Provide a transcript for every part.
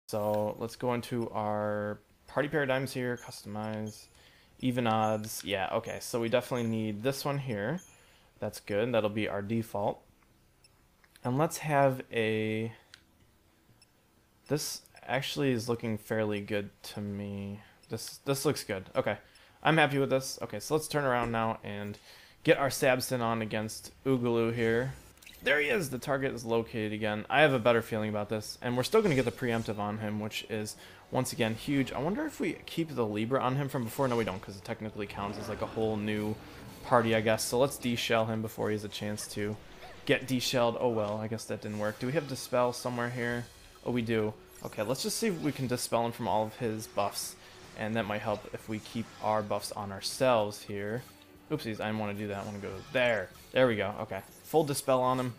So let's go into our party paradigms here, customize, even odds. Yeah, okay, so we definitely need this one here. That's good, that'll be our default. And let's have a... This actually is looking fairly good to me. This looks good. Okay, I'm happy with this. Okay, so let's turn around now and get our Sabston on against Oogaloo here. There he is! The target is located again. I have a better feeling about this. And we're still going to get the preemptive on him, which is, once again, huge. I wonder if we keep the Libra on him from before. No, we don't, because it technically counts as like a whole new party, I guess. So let's de-shell him before he has a chance to get de-shelled. Oh, well, I guess that didn't work. Do we have Dispel somewhere here? Oh, we do. Okay, let's just see if we can dispel him from all of his buffs. And that might help if we keep our buffs on ourselves here. Oopsies, I didn't want to do that. I want to go there. There we go. Okay. Full Dispel on him.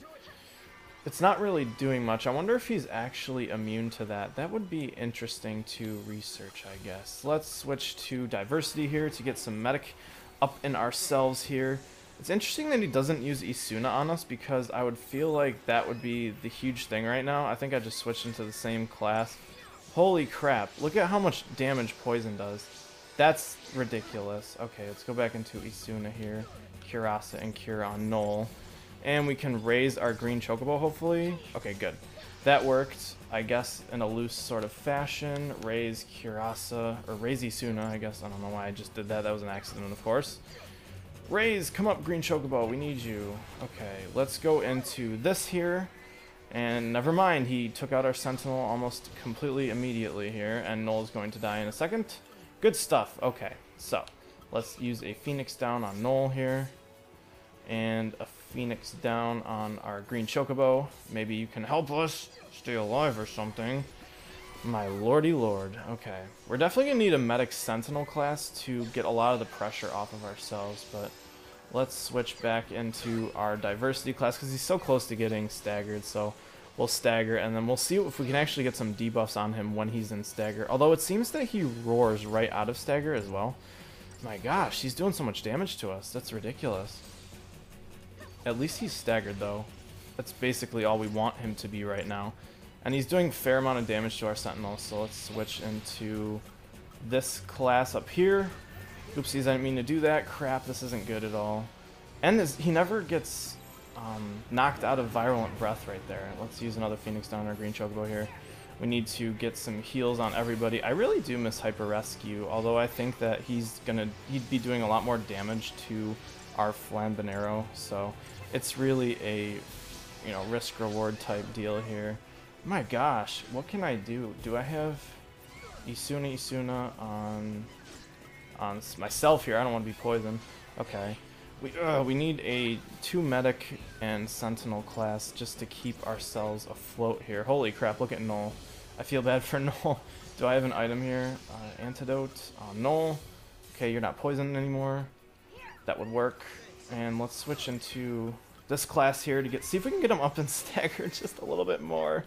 It's not really doing much. I wonder if he's actually immune to that. That would be interesting to research, I guess. Let's switch to Diversity here to get some medic up in ourselves here. It's interesting that he doesn't use Isuna on us because I would feel like that would be the huge thing right now. I think I just switched into the same class. Holy crap. Look at how much damage Poison does. That's ridiculous. Okay, let's go back into Isuna here. Curasa and Cure on Null. And we can raise our green Chocobo, hopefully. Okay, good. That worked, I guess, in a loose sort of fashion. Raise Curasa, or raise Isuna, I guess. I don't know why I just did that. That was an accident, of course. Raise, come up, green Chocobo. We need you. Okay, let's go into this here. And never mind, he took out our Sentinel almost completely immediately here. And Null's going to die in a second. Good stuff. Okay, so let's use a Phoenix down on Null here. And a Phoenix down on our green Chocobo. Maybe you can help us stay alive or something. My lordy lord. Okay. We're definitely going to need a Medic Sentinel class to get a lot of the pressure off of ourselves, but let's switch back into our Diversity class because he's so close to getting staggered, so we'll stagger, and then we'll see if we can actually get some debuffs on him when he's in stagger. Although it seems that he roars right out of stagger as well. My gosh, he's doing so much damage to us. That's ridiculous. At least he's staggered, though. That's basically all we want him to be right now. And he's doing a fair amount of damage to our Sentinel, so let's switch into this class up here. Oopsies, I didn't mean to do that. Crap, this isn't good at all. And he never gets knocked out of Virulent Breath right there. Let's use another Phoenix down our green Chocobo here. We need to get some heals on everybody. I really do miss Hyper Rescue, although I think that he'd be doing a lot more damage to our Flambinero, so it's really a, you know, risk-reward type deal here. My gosh, what can I do? Do I have Isuna on myself here? I don't want to be poisoned. Okay. We need a 2 medic and sentinel class just to keep ourselves afloat here. Holy crap, look at Null. I feel bad for Null. Do I have an item here? Antidote on Null. Okay, you're not poisoned anymore. That would work. And let's switch into this class here to see if we can get him up and stagger just a little bit more.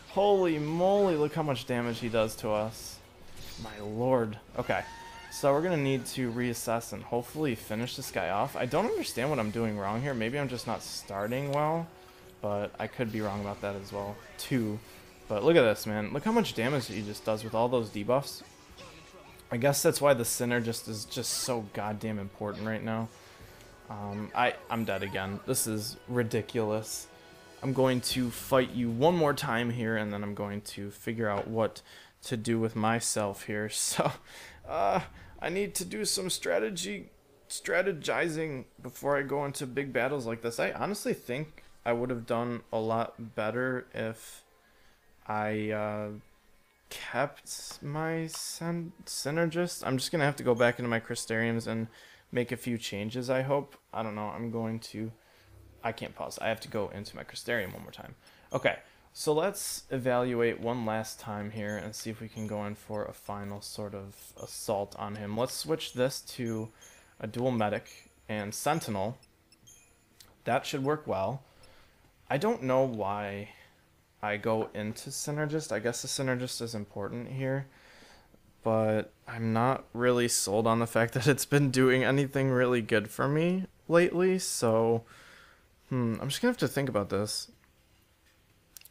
Holy moly, look how much damage he does to us. My lord. Okay, so we're going to need to reassess and hopefully finish this guy off. I don't understand what I'm doing wrong here. Maybe I'm just not starting well, but I could be wrong about that as well, too. But look at this, man. Look how much damage he just does with all those debuffs. I guess that's why the Synergist is just so goddamn important right now. I'm dead again. This is ridiculous. I'm going to fight you one more time here, and then I'm going to figure out what to do with myself here. So, I need to do some strategizing before I go into big battles like this. I honestly think I would have done a lot better if I kept my Synergist. I'm just gonna have to go back into my Crystariums and make a few changes, I hope. I don't know. I can't pause. I have to go into my Crystarium one more time. Okay, so let's evaluate one last time here and see if we can go in for a final sort of assault on him. Let's switch this to a dual medic and sentinel. That should work well. I don't know why I go into Synergist. I guess the Synergist is important here, but I'm not really sold on the fact that it's been doing anything really good for me lately, so I'm just gonna have to think about this.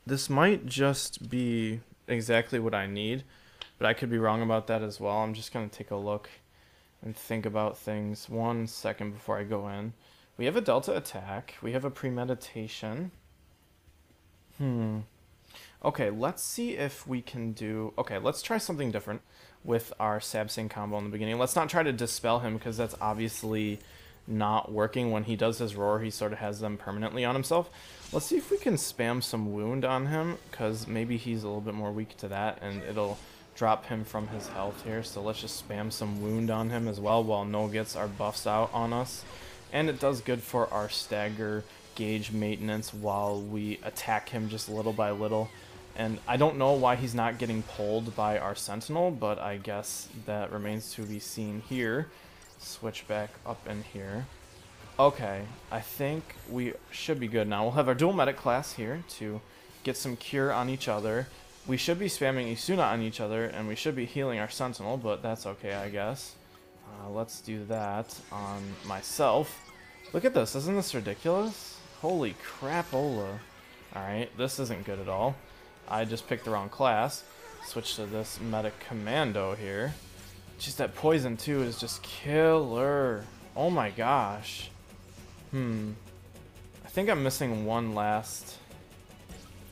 This might just be exactly what I need, but I could be wrong about that as well. I'm just going to take a look and think about things 1 second before I go in. We have a Delta attack. We have a premeditation. Okay, let's see if we can do... Okay, let's try something different with our Sabsing combo in the beginning. Let's not try to dispel him, because that's obviously not working. When he does his roar, he sort of has them permanently on himself. Let's see if we can spam some wound on him, because maybe he's a little bit more weak to that, and it'll drop him from his health here. So let's just spam some wound on him as well while Null gets our buffs out on us. And it does good for our stagger gauge maintenance while we attack him just little by little. And I don't know why he's not getting pulled by our Sentinel, but I guess that remains to be seen here. Switch back up in here. Okay, I think we should be good now. We'll have our dual medic class here to get some cure on each other. We should be spamming Isuna on each other, and we should be healing our Sentinel, but that's okay, I guess. Let's do that on myself. Look at this, isn't this ridiculous? Holy crapola. Alright, this isn't good at all. I just picked the wrong class. Switch to this Medic Commando here. Just that poison too is just killer. Oh my gosh. I think I'm missing one last...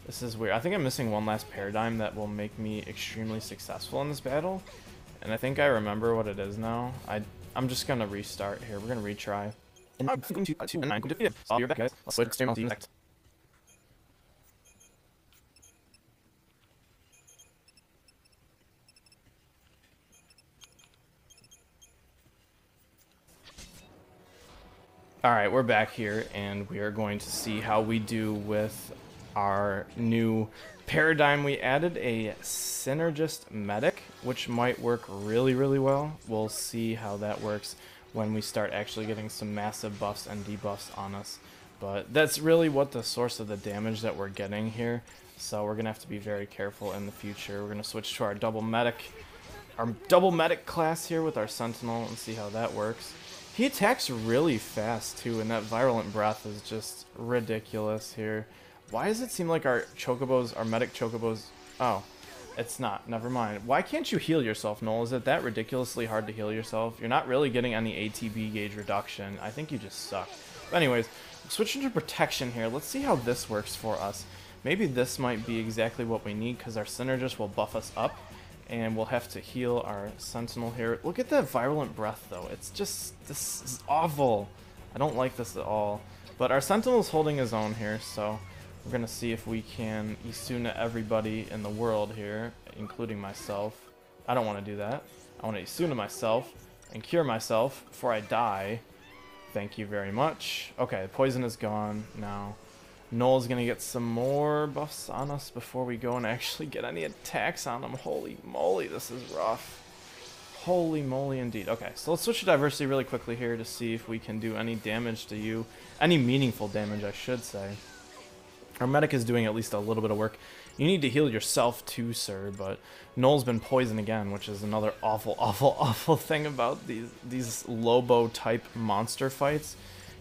This is weird. I think I'm missing one last paradigm that will make me extremely successful in this battle. And I think I remember what it is now. I'm just gonna restart here. We're gonna retry. And I'm going to I'll be right back, guys. Let's switch external team next. Alright, we're back here, and we are going to see how we do with our new paradigm. We added a Synergist Medic, which might work really, really well. We'll see how that works when we start actually getting some massive buffs and debuffs on us. But that's really what the source of the damage that we're getting here, so we're going to have to be very careful in the future. We're going to switch to our double medic class here with our Sentinel and see how that works. He attacks really fast too, and that Virulent Breath is just ridiculous here. Why does it seem like our chocobos, our medic chocobos... Oh, it's not. Never mind. Why can't you heal yourself, Noel? Is it that ridiculously hard to heal yourself? You're not really getting any ATB gauge reduction. I think you just suck. But anyways, switching to protection here. Let's see how this works for us. Maybe this might be exactly what we need, because our Synergist will buff us up. And we'll have to heal our Sentinel here. Look at that Virulent Breath, though. It's just... This is awful. I don't like this at all. But our Sentinel's holding his own here, so... We're going to see if we can Isuna everybody in the world here, including myself. I don't want to do that. I want to Isuna myself and cure myself before I die. Thank you very much. Okay, poison is gone now. Noel's going to get some more buffs on us before we go and actually get any attacks on him. Holy moly, this is rough. Holy moly indeed. Okay, so let's switch to diversity really quickly here to see if we can do any damage to you. Any meaningful damage, I should say. Our medic is doing at least a little bit of work. You need to heal yourself too, sir, but Noel's been poisoned again, which is another awful, awful, awful thing about these Lobo-type monster fights.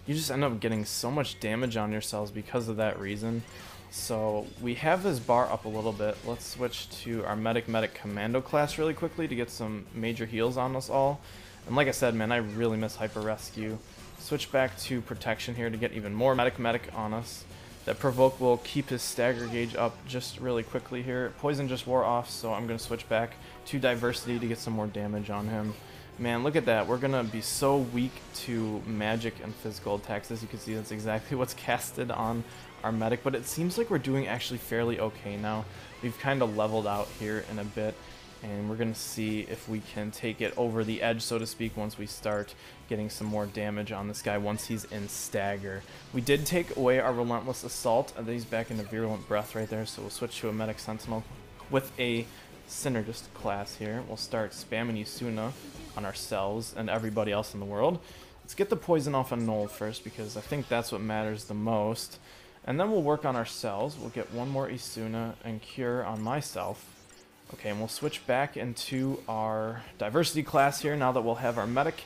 You just end up getting so much damage on yourselves because of that reason. So we have this bar up a little bit. Let's switch to our Medic Commando class really quickly to get some major heals on us all. And like I said, man, I really miss Hyper Rescue. Switch back to Protection here to get even more Medic on us. That Provoke will keep his stagger gauge up just really quickly here. Poison just wore off, so I'm going to switch back to Diversity to get some more damage on him. Man, look at that. We're going to be so weak to magic and physical attacks. As you can see, that's exactly what's casted on our medic. But it seems like we're doing actually fairly okay now. We've kind of leveled out here in a bit. And we're going to see if we can take it over the edge, so to speak, once we start getting some more damage on this guy once he's in stagger. We did take away our Relentless Assault, and then he's back into Virulent Breath right there, so we'll switch to a Medic Sentinel with a Synergist class here. We'll start spamming Isuna on ourselves and everybody else in the world. Let's get the poison off on Noel first, because I think that's what matters the most. And then we'll work on ourselves. We'll get one more Isuna and cure on myself. Okay, and we'll switch back into our Diversity class here now that we'll have our medic.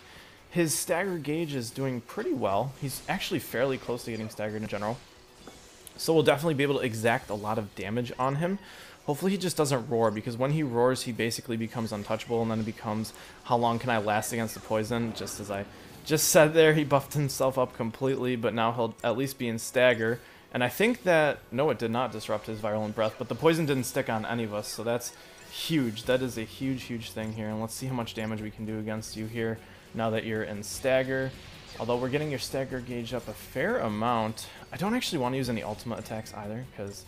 His stagger gauge is doing pretty well. He's actually fairly close to getting staggered in general. So we'll definitely be able to exact a lot of damage on him. Hopefully he just doesn't roar, because when he roars, he basically becomes untouchable, and then it becomes, how long can I last against the poison? Just as I just said there, he buffed himself up completely, but now he'll at least be in stagger. And I think that, no, it did not disrupt his virulent breath, but the poison didn't stick on any of us, so that's huge. That is a huge, huge thing here, and let's see how much damage we can do against you here now that you're in stagger. Although we're getting your stagger gauge up a fair amount. I don't actually want to use any ultimate attacks either, because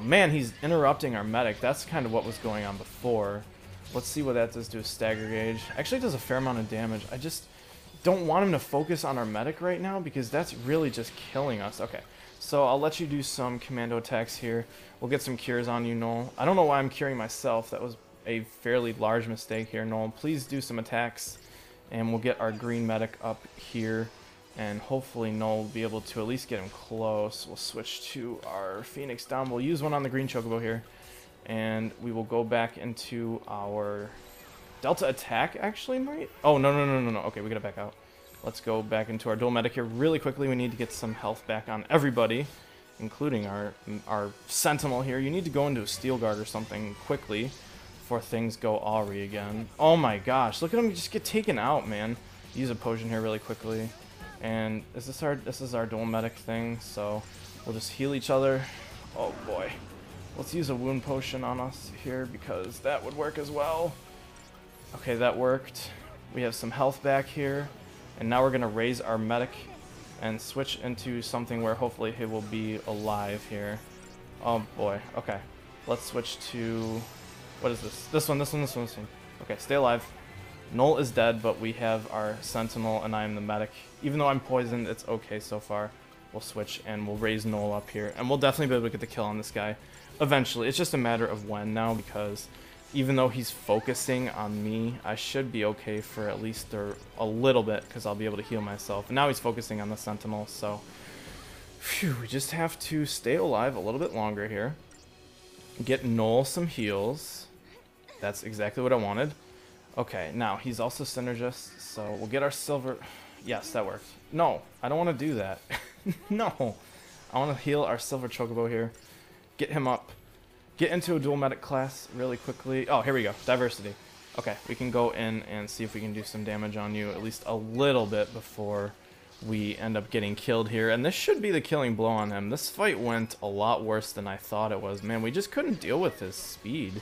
man, he's interrupting our medic. That's kind of what was going on before. Let's see what that does to his stagger gauge. Actually, it does a fair amount of damage. I just don't want him to focus on our medic right now, because that's really just killing us. Okay, so I'll let you do some commando attacks here. We'll get some cures on you, Noel. I don't know why I'm curing myself. That was a fairly large mistake here, Noel. Please do some attacks, and we'll get our green medic up here. And hopefully Noel will be able to at least get him close. We'll switch to our Phoenix down. We'll use one on the green chocobo here. And we will go back into our Delta attack, actually, right? Oh, no. Okay, we gotta back out. Let's go back into our dual medic here really quickly. We need to get some health back on everybody, including our Sentinel here. You need to go into a Steel Guard or something quickly before things go awry again. Oh my gosh, look at him just get taken out, man. Use a potion here really quickly. And this is our dual medic thing, so we'll just heal each other. Oh boy. Let's use a wound potion on us here, because that would work as well. Okay, that worked. We have some health back here. And now we're going to raise our medic and switch into something where hopefully he will be alive here. Oh boy. Okay. Let's switch to... what is this? This one. Okay, stay alive. Noel is dead, but we have our Sentinel, and I am the medic. Even though I'm poisoned, it's okay so far. We'll switch, and we'll raise Noel up here. And we'll definitely be able to get the kill on this guy eventually. It's just a matter of when now, because even though he's focusing on me, I should be okay for at least a little bit, because I'll be able to heal myself. And now he's focusing on the Sentinel, so... phew, we just have to stay alive a little bit longer here. Get Noel some heals. That's exactly what I wanted. Okay, now, he's also Synergist, so we'll get our silver... yes, that worked. No, I don't want to do that. No. I want to heal our silver chocobo here. Get him up. Get into a dual medic class really quickly. Oh, here we go. Diversity. Okay, we can go in and see if we can do some damage on you, at least a little bit, before we end up getting killed here. And this should be the killing blow on him. This fight went a lot worse than I thought it was. Man, we just couldn't deal with his speed.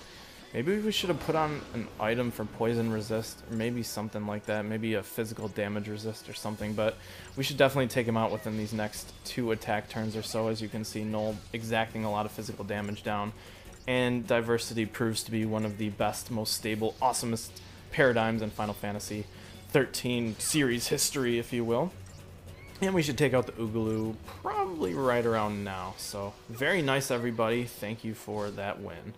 Maybe we should have put on an item for poison resist, or maybe something like that. Maybe a physical damage resist or something, but we should definitely take him out within these next 2 attack turns or so. As you can see, Noel exacting a lot of physical damage down. And Diversity proves to be one of the best, most stable, awesomest paradigms in Final Fantasy 13 series history, if you will. And we should take out the Oogaloo probably right around now. So, very nice, everybody. Thank you for that win.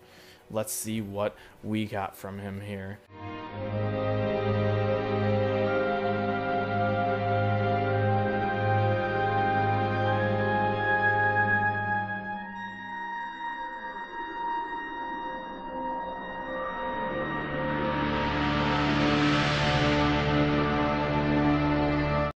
Let's see what we got from him here.